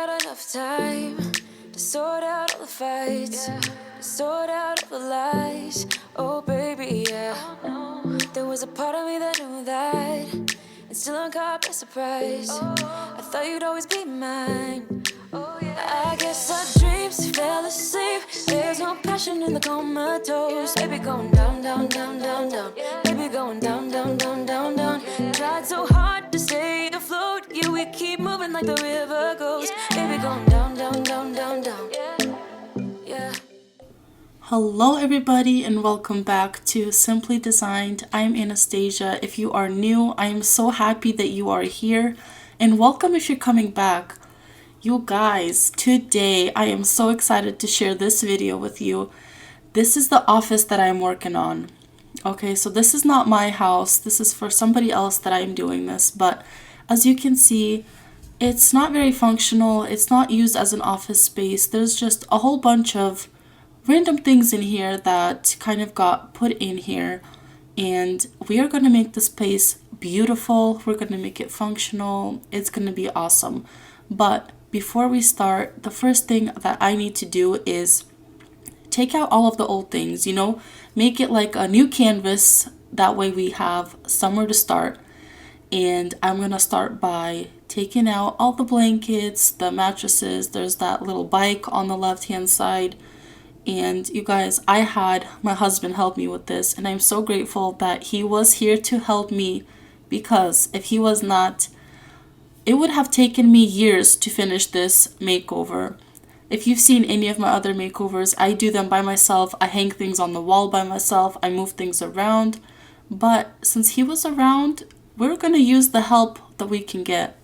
got enough time to sort out all the fights, to sort out all the lies. Oh baby, yeah. There was a part of me that knew that, and still I'm caught by surprise. I thought you'd always be mine. I guess our dreams fell asleep. There's no passion in the comatose. Baby going down, down, down, down, down. Baby going down, down, down, down, down. Tried so hard to stay afloat. Yeah, we keep moving like the river goes. Baby going down, down, down, down, down. Yeah. Hello everybody and welcome back to Simply Designed. I'm Anastasia. If you are new, I am so happy that you are here, and welcome if you're coming back. You guys, today I am so excited to share this video with you. This is the office that I'm working on. Okay, so this is not my house. This is for somebody else that I'm doing this, but as you can see, it's not very functional. It's not used as an office space. There's just a whole bunch of random things in here that kind of got put in here, and we are going to make this place beautiful. We're going to make it functional. It's going to be awesome. But before we start, the first thing that I need to do is take out all of the old things, make it like a new canvas. That way we have somewhere to start. And I'm going to start by taking out all the blankets, the mattresses. There's that little bike on the left hand side. And you guys, I had my husband help me with this, and I'm so grateful that he was here to help me, because if he was not, it would have taken me years to finish this makeover. If you've seen any of my other makeovers, I do them by myself. I hang things on the wall by myself. I move things around. But since he was around, we're going to use the help that we can get.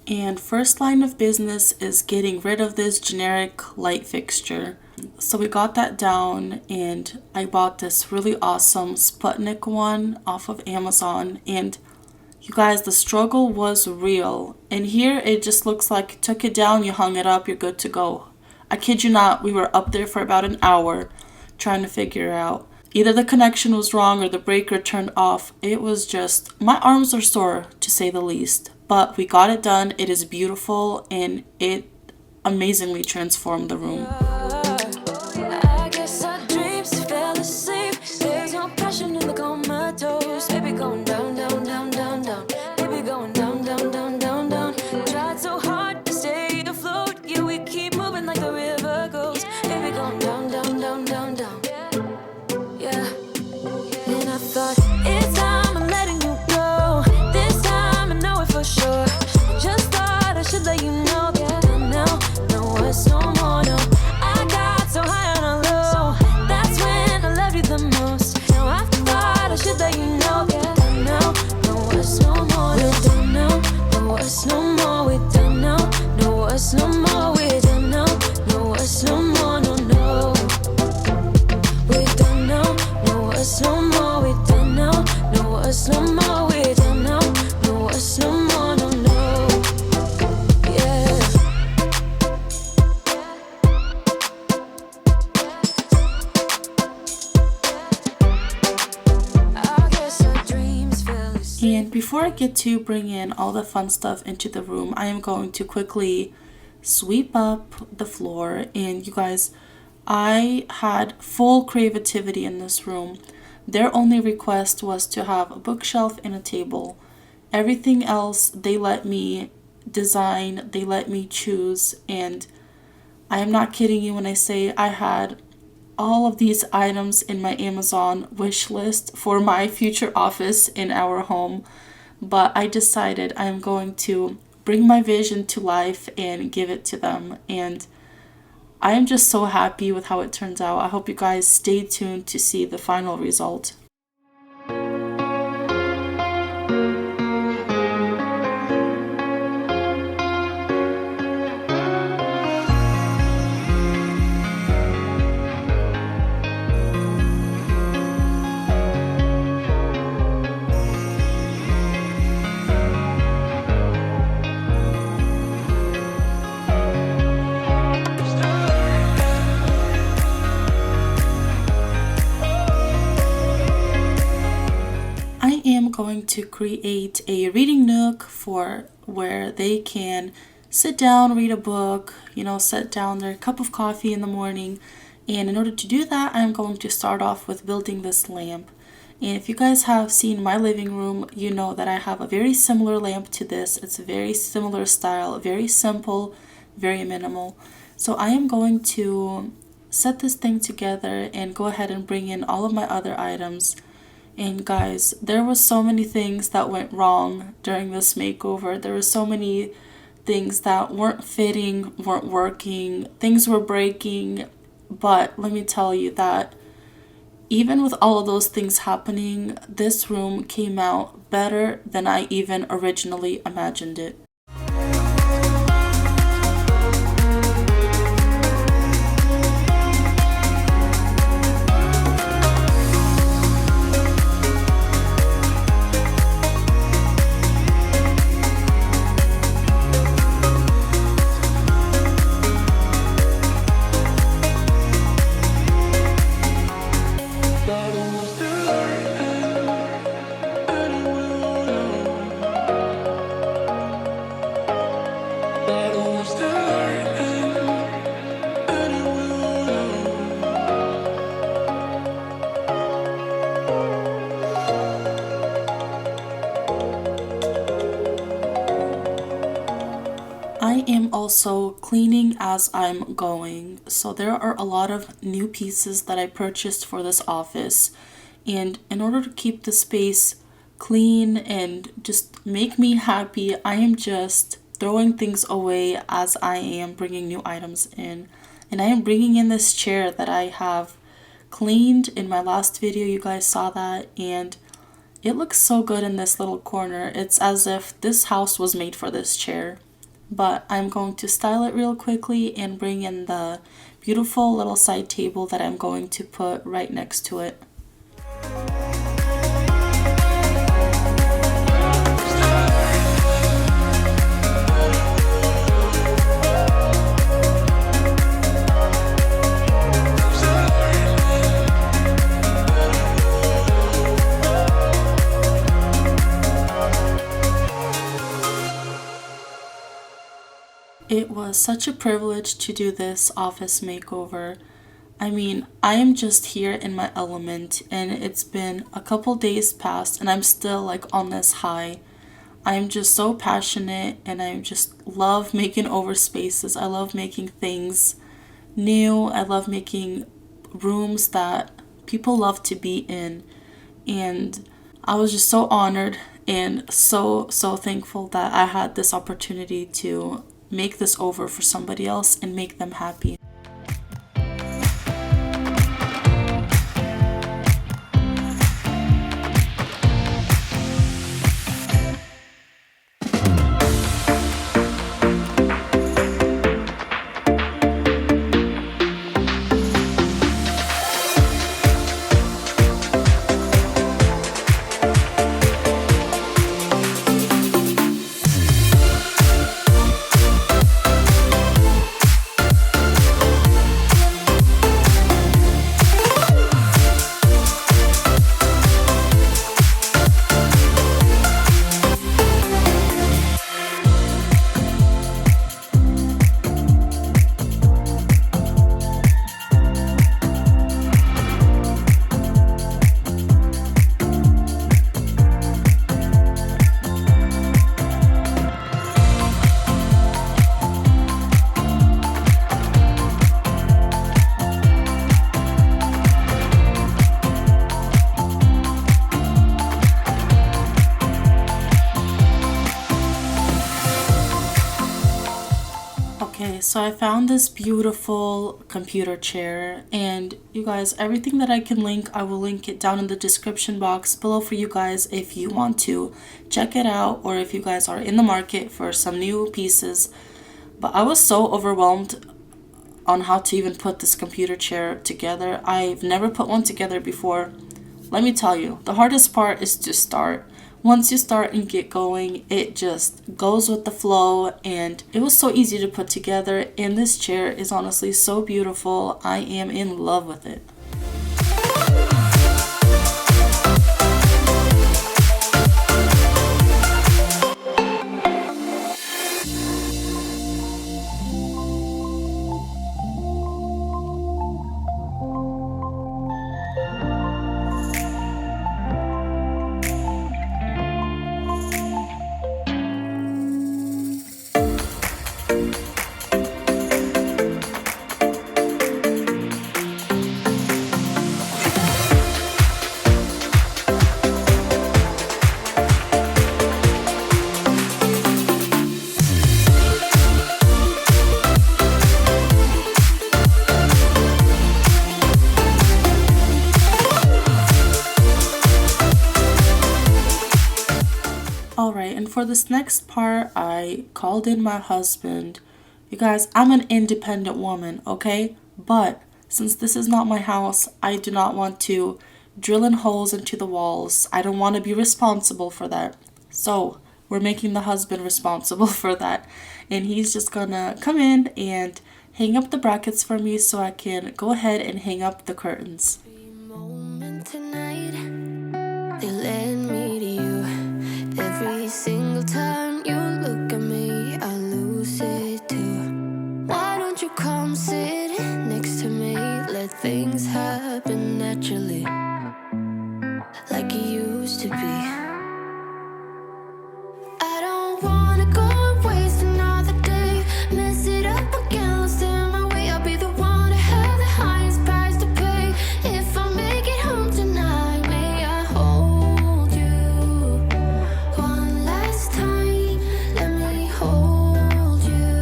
And first line of business is getting rid of this generic light fixture. So we got that down, and I bought this really awesome Sputnik one off of Amazon. And you guys, the struggle was real. And here it just looks like you took it down, you hung it up, you're good to go. I kid you not, we were up there for about an hour trying to figure out. Either the connection was wrong or the breaker turned off. It was just, my arms are sore to say the least. But we got it done. It is beautiful, and it amazingly transformed the room. I guess our dreams fell asleep. There's no passion in the comatose. Baby going down, down, down, down, down. Baby going down, down, down, down, down. Tried so hard to stay afloat. Yeah, we keep moving like the river goes. Baby going down, down, down, down, down. Yeah. And I thought, it's time I'm letting you go. This time I know it for sure. Just thought I should let you know. Yeah, now, no words no more, no. I got so high on a low. That's when I loved you the most. Now I thought I should let you know. Yeah, now, no words no more. We're done now, no words no more. We're done now, no words no more. We're done now, no words no more, no, no. We're done now, no words no more. We're done now, no words no more. We're done now, no words no more, no, no. Yeah. I guess our dreams fell asleep. And before I get to bring in all the fun stuff into the room, I am going to quickly sweep up the floor. And you guys, I had full creativity in this room. Their only request was to have a bookshelf and a table. Everything else they let me design, they let me choose, and I am not kidding you when I say I had all of these items in my Amazon wish list for my future office in our home. But I decided I'm going to bring my vision to life and give it to them, and I am just so happy with how it turns out. I hope you guys stay tuned to see the final result. Going to create a reading nook for where they can sit down, read a book, sit down there, cup of coffee in the morning. And in order to do that, I'm going to start off with building this lamp. And if you guys have seen my living room, you know that I have a very similar lamp to this. It's a very similar style, very simple, very minimal. So I am going to set this thing together and go ahead and bring in all of my other items. And guys, there was so many things that went wrong during this makeover. There were so many things that weren't fitting, weren't working, things were breaking. But let me tell you that even with all of those things happening, this room came out better than I even originally imagined it. I am also cleaning as I'm going. So there are a lot of new pieces that I purchased for this office. And in order to keep the space clean and just make me happy, I am just throwing things away as I am bringing new items in. And I am bringing in this chair that I have cleaned in my last video. You guys saw that. And it looks so good in this little corner. It's as if this house was made for this chair. But I'm going to style it real quickly and bring in the beautiful little side table that I'm going to put right next to it. It was such a privilege to do this office makeover. I mean, I am just here in my element, and it's been a couple days past and I'm still like on this high. I'm just so passionate and I just love making over spaces. I love making things new. I love making rooms that people love to be in. And I was just so honored and so thankful that I had this opportunity to make this over for somebody else and make them happy. Okay, so I found this beautiful computer chair, and you guys, everything that I can link, I will link it down in the description box below for you guys if you want to check it out, or if you guys are in the market for some new pieces. But I was so overwhelmed on how to even put this computer chair together. I've never put one together before. Let me tell you, the hardest part is to start. Once you start and get going, it just goes with the flow, and it was so easy to put together, and this chair is honestly so beautiful. I am in love with it. for this next part, I called in my husband. You guys, I'm an independent woman, okay? But since this is not my house, I do not want to drill in holes into the walls. I don't want to be responsible for that. So we're making the husband responsible for that. And he's just gonna come in and hang up the brackets for me so I can go ahead and hang up the curtains. Moment tonight, they led me to you. Every single time you look at me, I lose it too. Why don't you come sit next to me? Let things happen naturally, like it used to be. I don't wanna go and waste another day, mess it up again, lost in my way. I'll be the one to have the highest price to pay. If I make it home tonight, may I hold you one last time? Let me hold you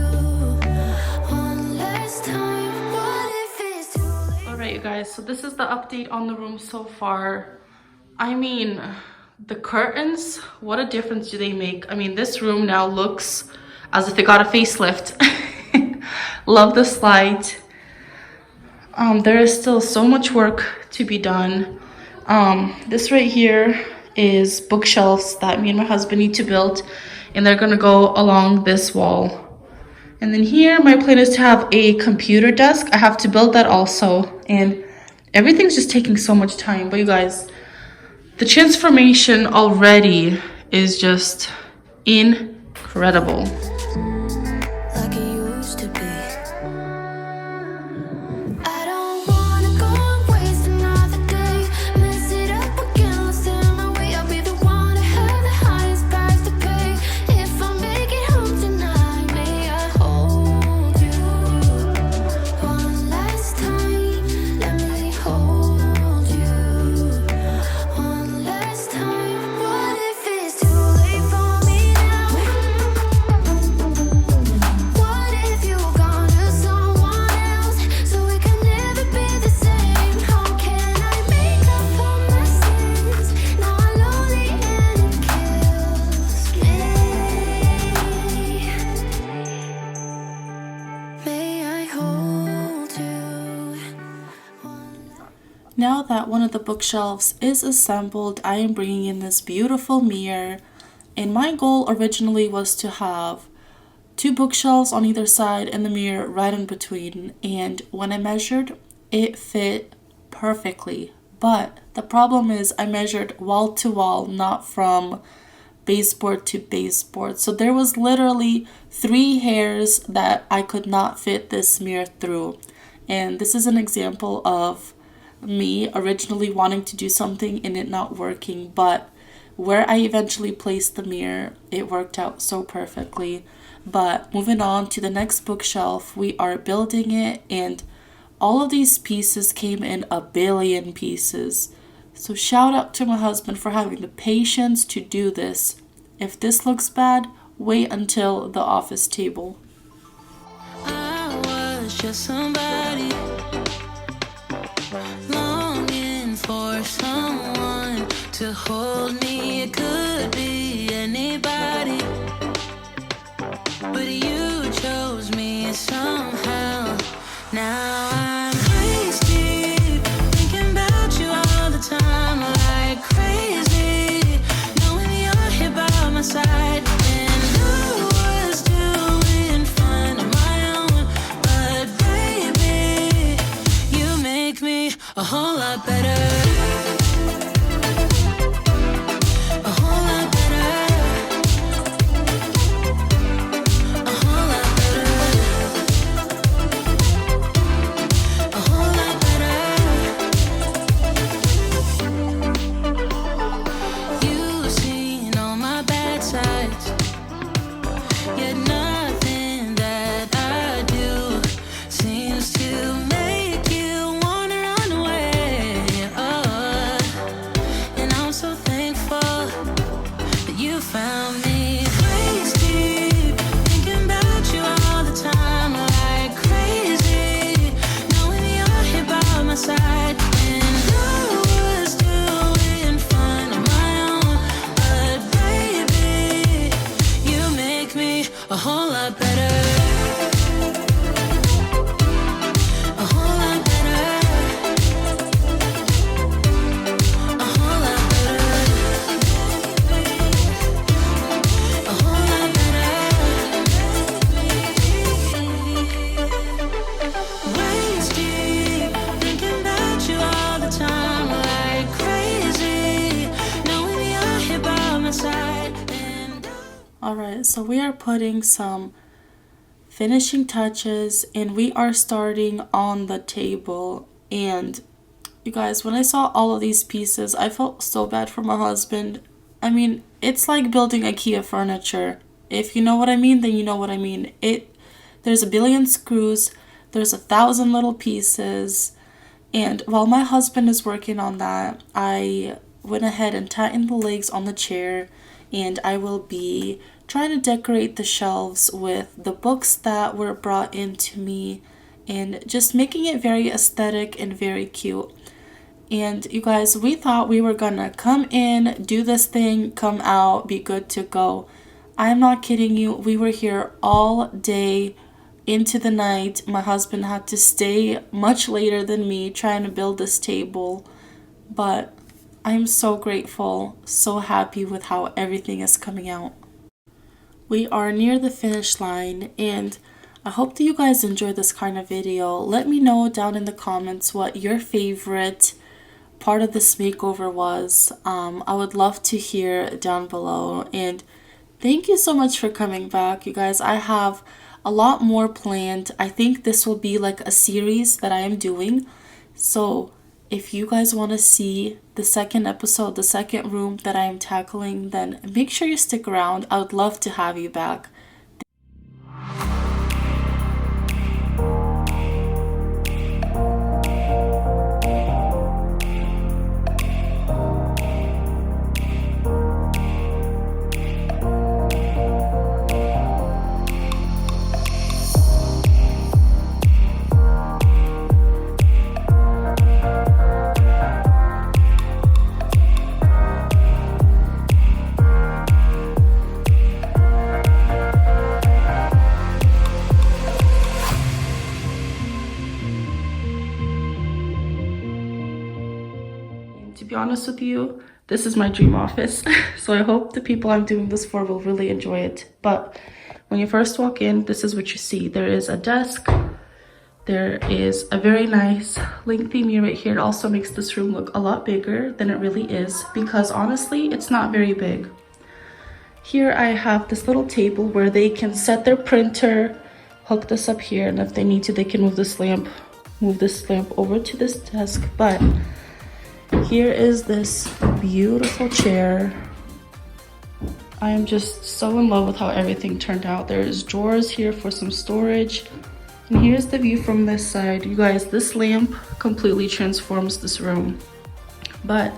one last time. What if it's too late? Alright, you guys, so this is the update on the room so far. I mean, the curtains, what a difference do they make? I mean, this room now looks as if it got a facelift. Love the slide. There is still so much work to be done. This right here is bookshelves that me and my husband need to build, and they're gonna go along this wall. And then here, my plan is to have a computer desk. I have to build that also, and everything's just taking so much time. But you guys, the transformation already is just incredible. Like it used to be. I don't wanna go and waste another day, mess it up again, lost in my way. I'll be the one to have the highest price to pay. If I make it home tonight, may I hold you one last time? Let me hold you one last time. What if it's too late for me now? What if you gone to someone else, so we can never be the same? How can I make up for my sins? Now I'm lonely and it kills me. May I hold you? Now that one of the bookshelves is assembled, I am bringing in this beautiful mirror. And my goal originally was to have 2 bookshelves on either side and the mirror right in between. And when I measured, it fit perfectly. But the problem is I measured wall to wall, not from baseboard to baseboard. So there was literally 3 hairs that I could not fit this mirror through. And this is an example of me originally wanting to do something and it not working, but where I eventually placed the mirror, it worked out so perfectly. But moving on to the next bookshelf, we are building it, and all of these pieces came in a billion pieces. So shout out to my husband for having the patience to do this. If this looks bad, wait until the office table. I was just somebody longing for someone to hold me. It could be anybody, but you chose me somehow. Now I'm crazy, thinking about you all the time, like crazy, knowing you're here by my side. And I was doing fine on my own, but baby, you make me a whole lot better. A whole lot better. A whole lot better. A whole lot better. You've seen all my bad sides, yet nothing that I do seems to make you wanna run away. Oh, So we are putting some finishing touches and we are starting on the table. And you guys, when I saw all of these pieces, I felt so bad for my husband. I mean, it's like building IKEA furniture. If you know what I mean, then you know what I mean. There's a billion screws, there's 1,000 little pieces, and while my husband is working on that, I went ahead and tightened the legs on the chair, and I will be trying to decorate the shelves with the books that were brought into me and just making it very aesthetic and very cute. And you guys, we thought we were gonna come in, do this thing, come out, be good to go. I'm not kidding you. We were here all day into the night. My husband had to stay much later than me trying to build this table. But I'm so grateful, so happy with how everything is coming out. We are near the finish line, and I hope that you guys enjoy this kind of video. Let me know down in the comments what your favorite part of this makeover was. I would love to hear down below. And thank you so much for coming back, you guys. I have a lot more planned. I think this will be like a series that I am doing. So if you guys want to see the second episode, the second room that I am tackling, then make sure you stick around. I would love to have you back. To be honest with you, this is my dream office. So I hope the people I'm doing this for will really enjoy it. But when you first walk in, this is what you see. There is a desk. There is a very nice lengthy mirror right here. It also makes this room look a lot bigger than it really is, because honestly, it's not very big. Here I have this little table where they can set their printer, hook this up here, and if they need to, they can move this lamp over to this desk. But here is this beautiful chair. I am just so in love with how everything turned out. There's drawers here for some storage. And here's the view from this side. You guys, this lamp completely transforms this room. But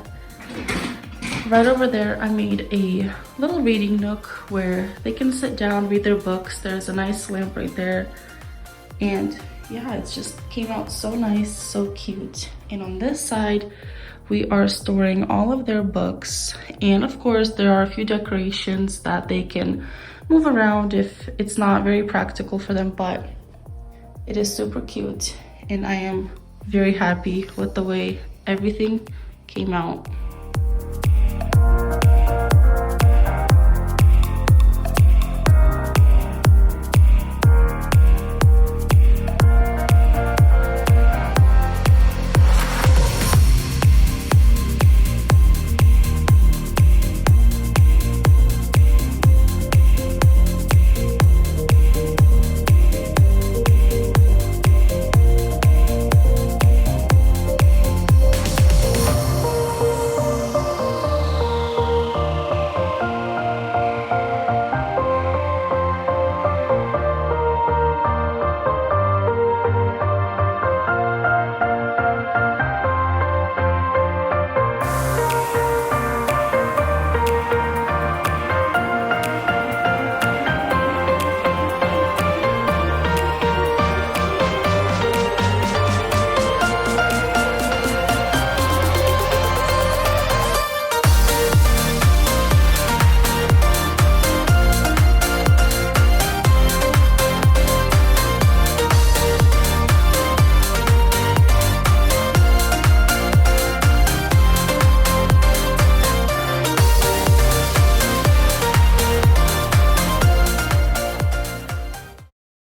right over there, I made a little reading nook where they can sit down, read their books. There's a nice lamp right there. And yeah, it just came out so nice, so cute. And on this side, we are storing all of their books. And of course, there are a few decorations that they can move around if it's not very practical for them, but it is super cute. And I am very happy with the way everything came out.